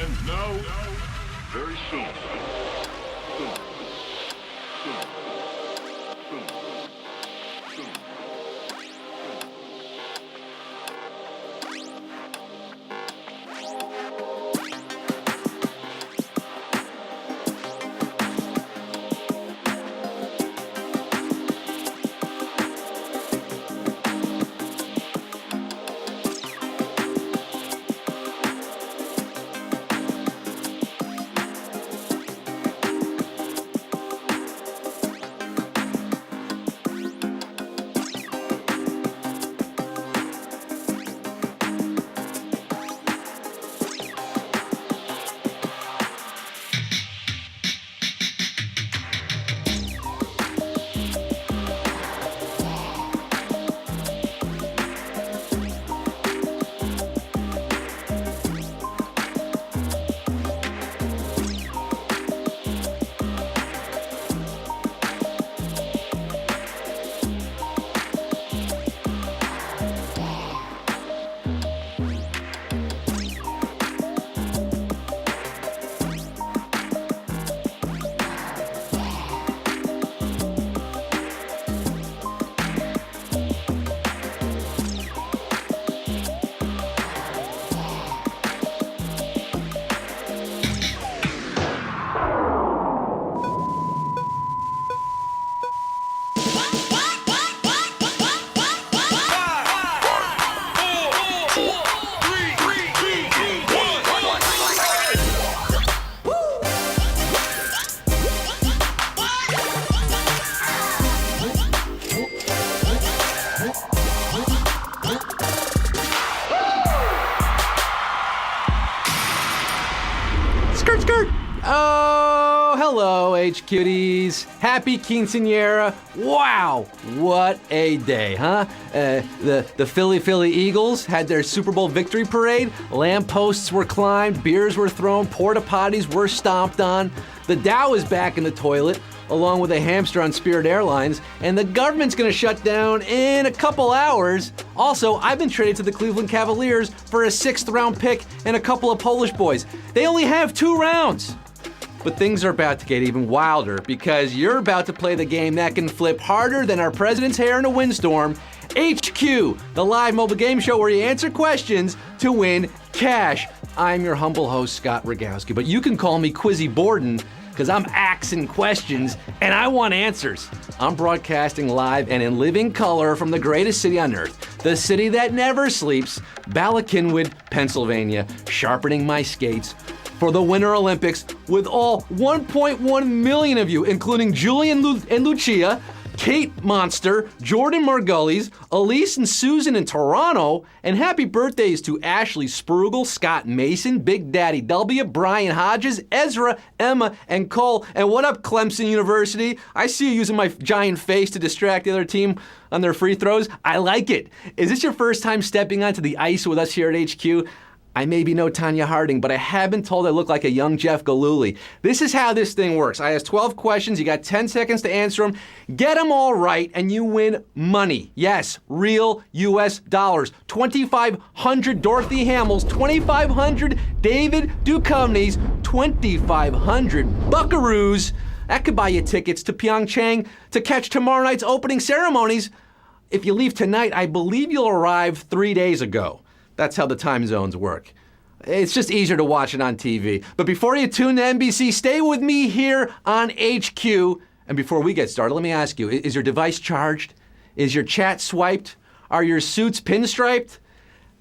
And now, very soon. Oh, hello, H-Cuties. Happy quinceañera. Wow, what a day, huh? The Philly Eagles had their Super Bowl victory parade. Lampposts were climbed, beers were thrown, porta potties were stomped on. The Dow is back in the toilet, along with a hamster on Spirit Airlines, and the government's gonna shut down in a couple hours. Also, I've been traded to the Cleveland Cavaliers for a 6th round pick and a couple of Polish boys. They only have 2 rounds. But things are about to get even wilder because you're about to play the game that can flip harder than our president's hair in a windstorm. HQ, the live mobile game show where you answer questions to win cash. I'm your humble host, Scott Rogowski, but you can call me Quizzy Borden because I'm axing questions and I want answers. I'm broadcasting live and in living color from the greatest city on earth, the city that never sleeps, Bala Cynwyd, Pennsylvania, sharpening my skates for the Winter Olympics with all 1.1 million of you, including Julian and Lucia, Kate Monster, Jordan Margullis, Elise and Susan in Toronto, and happy birthdays to Ashley Sprugel, Scott Mason, Big Daddy W, Brian Hodges, Ezra, Emma, and Cole. And what up, Clemson University? I see you using my giant face to distract the other team on their free throws. I like it. Is this your first time stepping onto the ice with us here at HQ? I may be no Tanya Harding, but I have been told I look like a young Jeff Gillooly. This is how this thing works. I ask 12 questions, you got 10 seconds to answer them. Get them all right, and you win money. Yes, real U.S. dollars. 2,500 Dorothy Hamels, 2,500 David Duchovnys, 2,500 Buckaroos. That could buy you tickets to Pyeongchang to catch tomorrow night's opening ceremonies. If you leave tonight, I believe you'll arrive 3 days ago. That's how the time zones work. It's just easier to watch it on TV. But before you tune to NBC, stay with me here on HQ. And before we get started, let me ask you, is your device charged? Is your chat swiped? Are your suits pinstriped?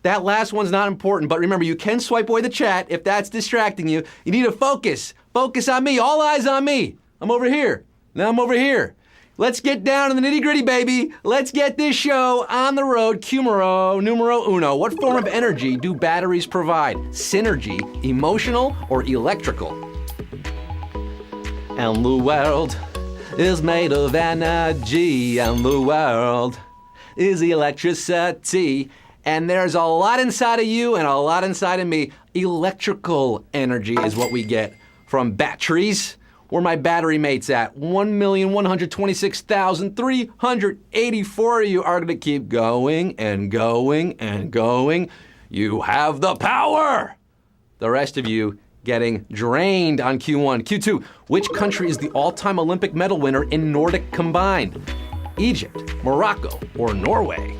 That last one's not important, but remember, you can swipe away the chat if that's distracting you. You need to focus. Focus on me. All eyes on me. I'm over here. Now I'm over here. Let's get down to the nitty-gritty, baby. Let's get this show on the road. Numero uno. What form of energy do batteries provide? Synergy, emotional, or electrical? And the world is made of energy, and the world is electricity. And there's a lot inside of you and a lot inside of me. Electrical energy is what we get from batteries. Where my battery mate's at. 1,126,384 of you are going to keep going and going and going. You have the power. The rest of you getting drained on Q1. Q2, which country is the all-time Olympic medal winner in Nordic combined? Egypt, Morocco, or Norway?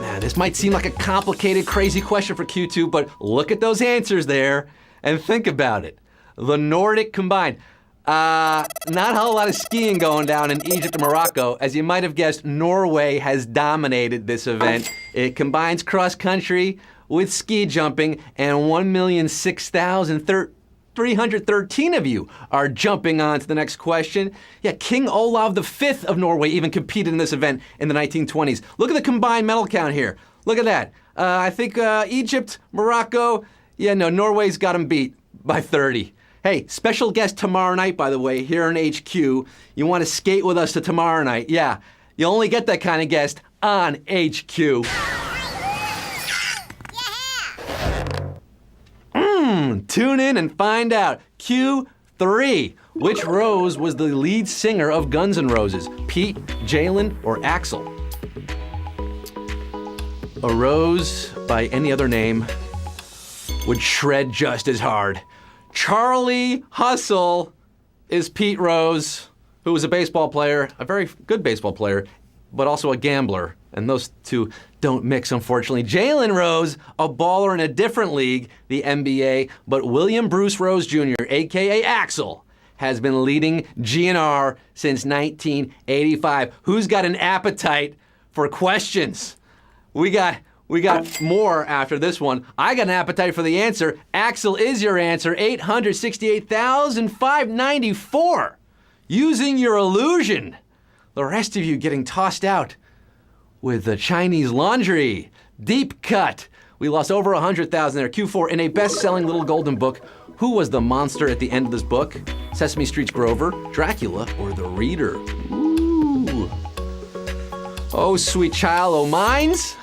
Now, this might seem like a complicated, crazy question for Q2, but look at those answers there and think about it. The Nordic combined. Not a whole lot of skiing going down in Egypt and Morocco. As you might have guessed, Norway has dominated this event. It combines cross-country with ski jumping, and 1,006,313 of you are jumping on to the next question. Yeah, King Olav V of Norway even competed in this event in the 1920s. Look at the combined medal count here. Look at that. I think Egypt, Morocco, Norway's got them beat by 30. Hey, special guest tomorrow night, by the way, here in HQ. You want to skate with us to tomorrow night? Yeah, you only get that kind of guest on HQ. Tune in and find out. Q3. Which Rose was the lead singer of Guns N' Roses? Pete, Jalen, or Axl? A rose by any other name would shred just as hard. Charlie Hustle is Pete Rose, who was a baseball player, a very good baseball player, but also a gambler. And those two don't mix, unfortunately. Jalen Rose, a baller in a different league, the NBA, but William Bruce Rose Jr., a.k.a. Axl, has been leading GNR since 1985. Who's got an appetite for questions? We got more after this one. I got an appetite for the answer. Axl is your answer. 868,594. Using your illusion. The rest of you getting tossed out with the Chinese laundry. Deep cut. We lost over 100,000 there. Q4, in a best-selling little golden book, who was the monster at the end of this book? Sesame Street's Grover, Dracula, or the Reader? Ooh. Oh, sweet child o' mines.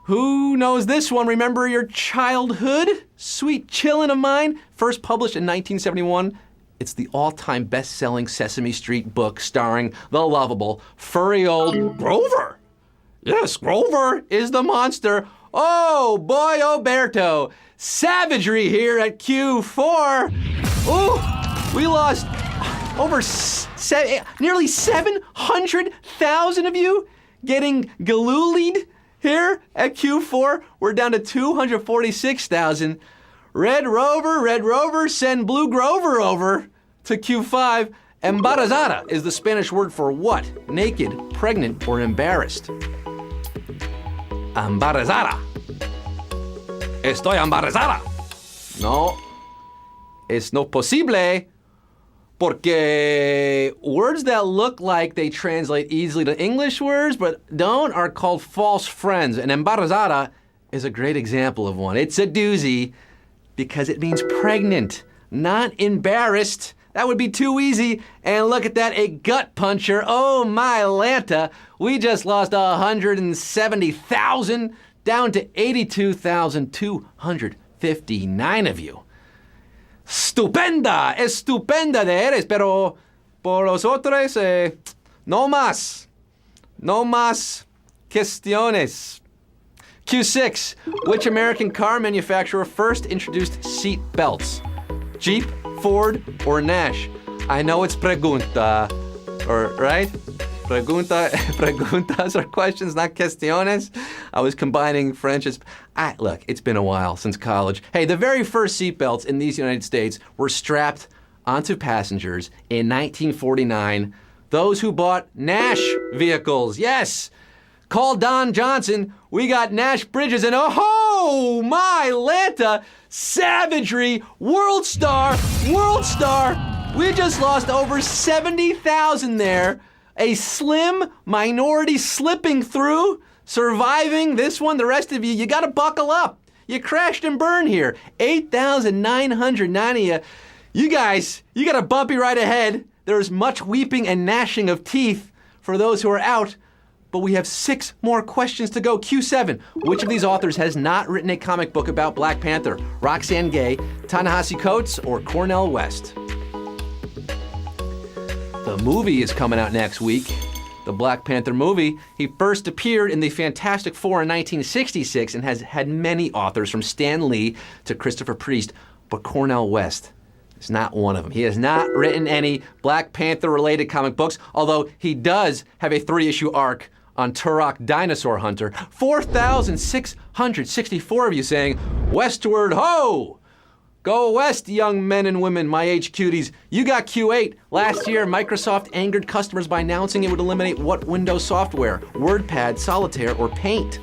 Who knows this one? Remember your childhood? Sweet chillin' of mine. First published in 1971. It's the all-time best-selling Sesame Street book starring the lovable, furry old Grover. Yes, Grover is the monster. Oh, boy, Oberto. Savagery here at Q4. Ooh, we lost over nearly 700,000 of you getting galoolied here at Q4. We're down to 246,000. Red Rover, send Blue Grover over to Q5. Embarazada is the Spanish word for what? Naked, pregnant, or embarrassed? Embarazada. Estoy embarazada. No, es no posible. Porque words that look like they translate easily to English words but don't are called false friends. And embarazada is a great example of one. It's a doozy because it means pregnant, not embarrassed. That would be too easy. And look at that, a gut puncher. Oh my Lanta. We just lost 170,000 down to 82,259 of you. Estupenda de eres, pero por los otros, no más cuestiones. Q6, which American car manufacturer first introduced seat belts? Jeep, Ford, or Nash? I know it's pregunta, right? Preguntas are questions, not cuestiones. I was combining French. Look, it's been a while since college. Hey, the very first seatbelts in these United States were strapped onto passengers in 1949. Those who bought Nash vehicles, yes. Call Don Johnson. We got Nash Bridges and oh my Lanta, savagery, world star. We just lost over 70,000 there. A slim minority slipping through, surviving this one. The rest of you, you gotta buckle up. You crashed and burned here. 8,990. You guys, you got a bumpy ride ahead. There's much weeping and gnashing of teeth for those who are out. But we have 6 more questions to go. Q7, which of these authors has not written a comic book about Black Panther? Roxane Gay, Ta-Nehisi Coates, or Cornel West? The movie is coming out next week. The the Black Panther movie. He first appeared in the Fantastic Four in 1966 and has had many authors from Stan Lee to Christopher Priest, but Cornel West is not one of them. He has not written any Black Panther-related comic books, although he does have a 3-issue arc on Turok Dinosaur Hunter. 4,664 of you saying, "Westward ho! Go west, young men and women, my age cuties. You got Q8. Last year, Microsoft angered customers by announcing it would eliminate what Windows software? WordPad, Solitaire, or Paint?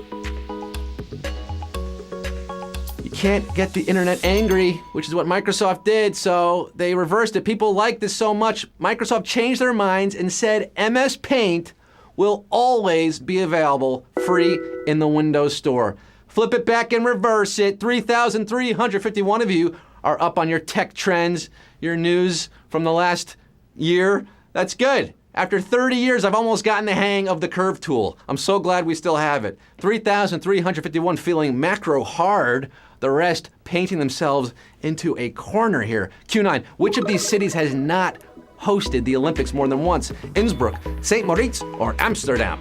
You can't get the internet angry, which is what Microsoft did, so they reversed it. People like this so much, Microsoft changed their minds and said MS Paint will always be available free in the Windows Store. Flip it back and reverse it. 3,351 of you are up on your tech trends, your news from the last year. That's good. After 30 years, I've almost gotten the hang of the curve tool. I'm so glad we still have it. 3,351 feeling macro hard, the rest painting themselves into a corner here. Q9, which of these cities has not hosted the Olympics more than once? Innsbruck, St. Moritz, or Amsterdam?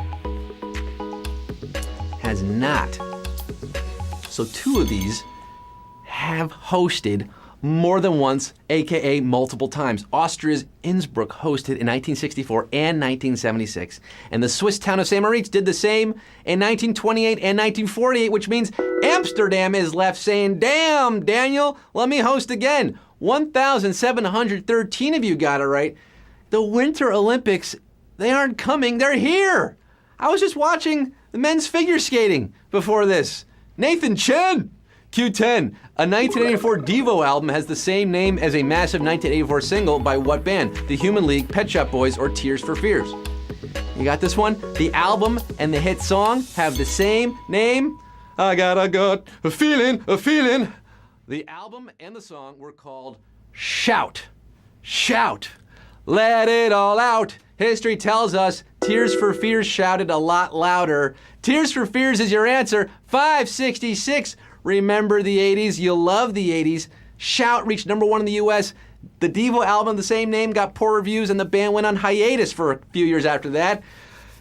Has not. So 2 of these have hosted more than once, aka multiple times. Austria's Innsbruck hosted in 1964 and 1976, and the Swiss town of St. Moritz did the same in 1928 and 1948, which means Amsterdam is left saying, "Damn, Daniel, let me host again." 1,713 of you got it right. The Winter Olympics, they aren't coming, they're here. I was just watching the men's figure skating before this. Nathan Chen! Q10, a 1984 Devo album has the same name as a massive 1984 single by what band? The Human League, Pet Shop Boys, or Tears for Fears? You got this one? The album and the hit song have the same name. I got a gut, a feeling, a feeling. The album and the song were called Shout. Shout. Let it all out. History tells us Tears for Fears shouted a lot louder. Tears for Fears is your answer. 566. Remember the 80s. You'll love the 80s. Shout reached #1 in the US. The Devo album, the same name, got poor reviews, and the band went on hiatus for a few years after that.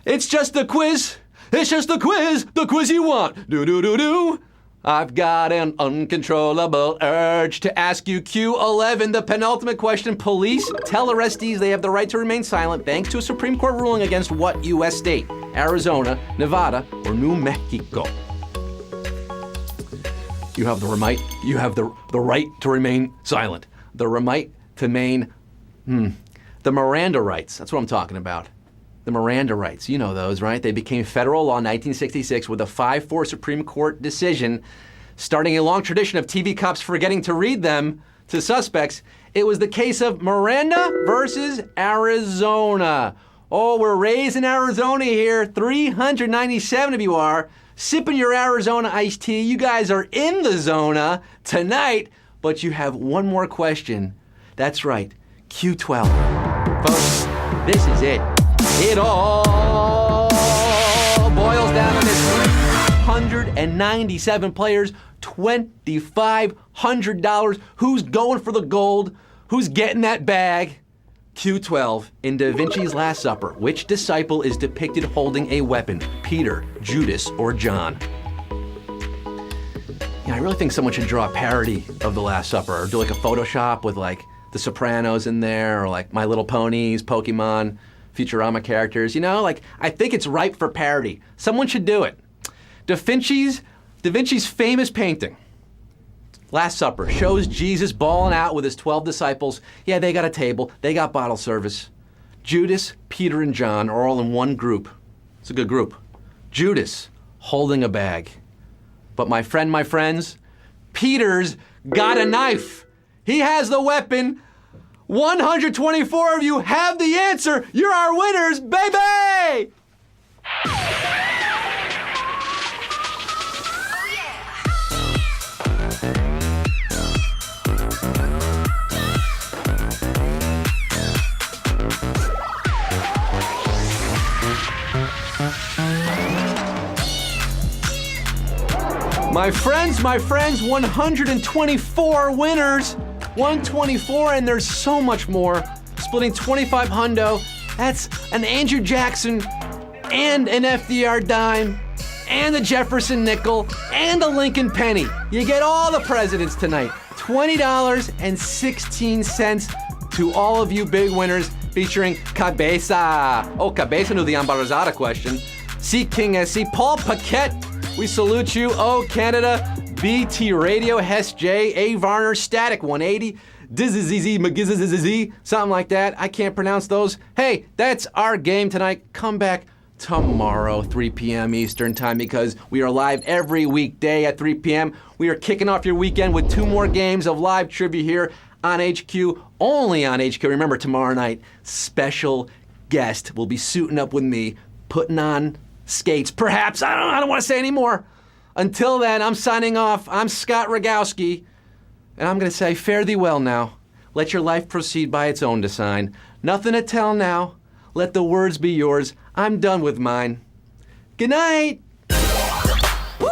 It's just a quiz. It's just a quiz you want. Do. I've got an uncontrollable urge to ask you Q11, the penultimate question. Police tell arrestees they have the right to remain silent thanks to a Supreme Court ruling against what U.S. state? Arizona, Nevada, or New Mexico? You have the right. You have the right to remain silent. The right to remain. The Miranda rights. That's what I'm talking about. The Miranda rights, you know those, right? They became federal law in 1966 with a 5-4 Supreme Court decision, starting a long tradition of TV cops forgetting to read them to suspects. It was the case of Miranda versus Arizona. Oh, we're raised in Arizona here. 397 of you are. Sipping your Arizona iced tea. You guys are in the zona tonight, but you have one more question. That's right, Q12. Folks, this is it. It all boils down to this. 197 players, $2,500. Who's going for the gold? Who's getting that bag? Q12, in Da Vinci's Last Supper, which disciple is depicted holding a weapon? Peter, Judas, or John? Yeah, I really think someone should draw a parody of The Last Supper, or do like a Photoshop with like The Sopranos in there, or like My Little Ponies, Pokemon, Futurama characters, you know? Like, I think it's ripe for parody. Someone should do it. Da Vinci's famous painting, Last Supper, shows Jesus balling out with his 12 disciples. Yeah, they got a table, they got bottle service. Judas, Peter, and John are all in one group. It's a good group. Judas holding a bag. But my friends, Peter's got a knife. He has the weapon. 124 of you have the answer. You're our winners, baby! My friends, 124 winners. 124, and there's so much more. Splitting 25 hundo. That's an Andrew Jackson and an FDR dime, and a Jefferson nickel, and a Lincoln penny. You get all the presidents tonight. $20.16 to all of you big winners featuring Cabeza. Oh, Cabeza knew the embarazada question. C. King SC, Paul Paquette, we salute you. Oh, Canada, BT Radio, Hess J, A. Varner, Static 180, Dizzy, McGizzy, something like that. I can't pronounce those. Hey, that's our game tonight. Come back tomorrow, 3 p.m. Eastern Time, because we are live every weekday at 3 p.m. We are kicking off your weekend with 2 more games of live trivia here on HQ, only on HQ. Remember, tomorrow night, special guest will be suiting up with me, putting on skates, perhaps. I don't want to say any more. Until then, I'm signing off. I'm Scott Rogowski, and I'm going to say fare thee well now. Let your life proceed by its own design. Nothing to tell now. Let the words be yours. I'm done with mine. Good night. Woo!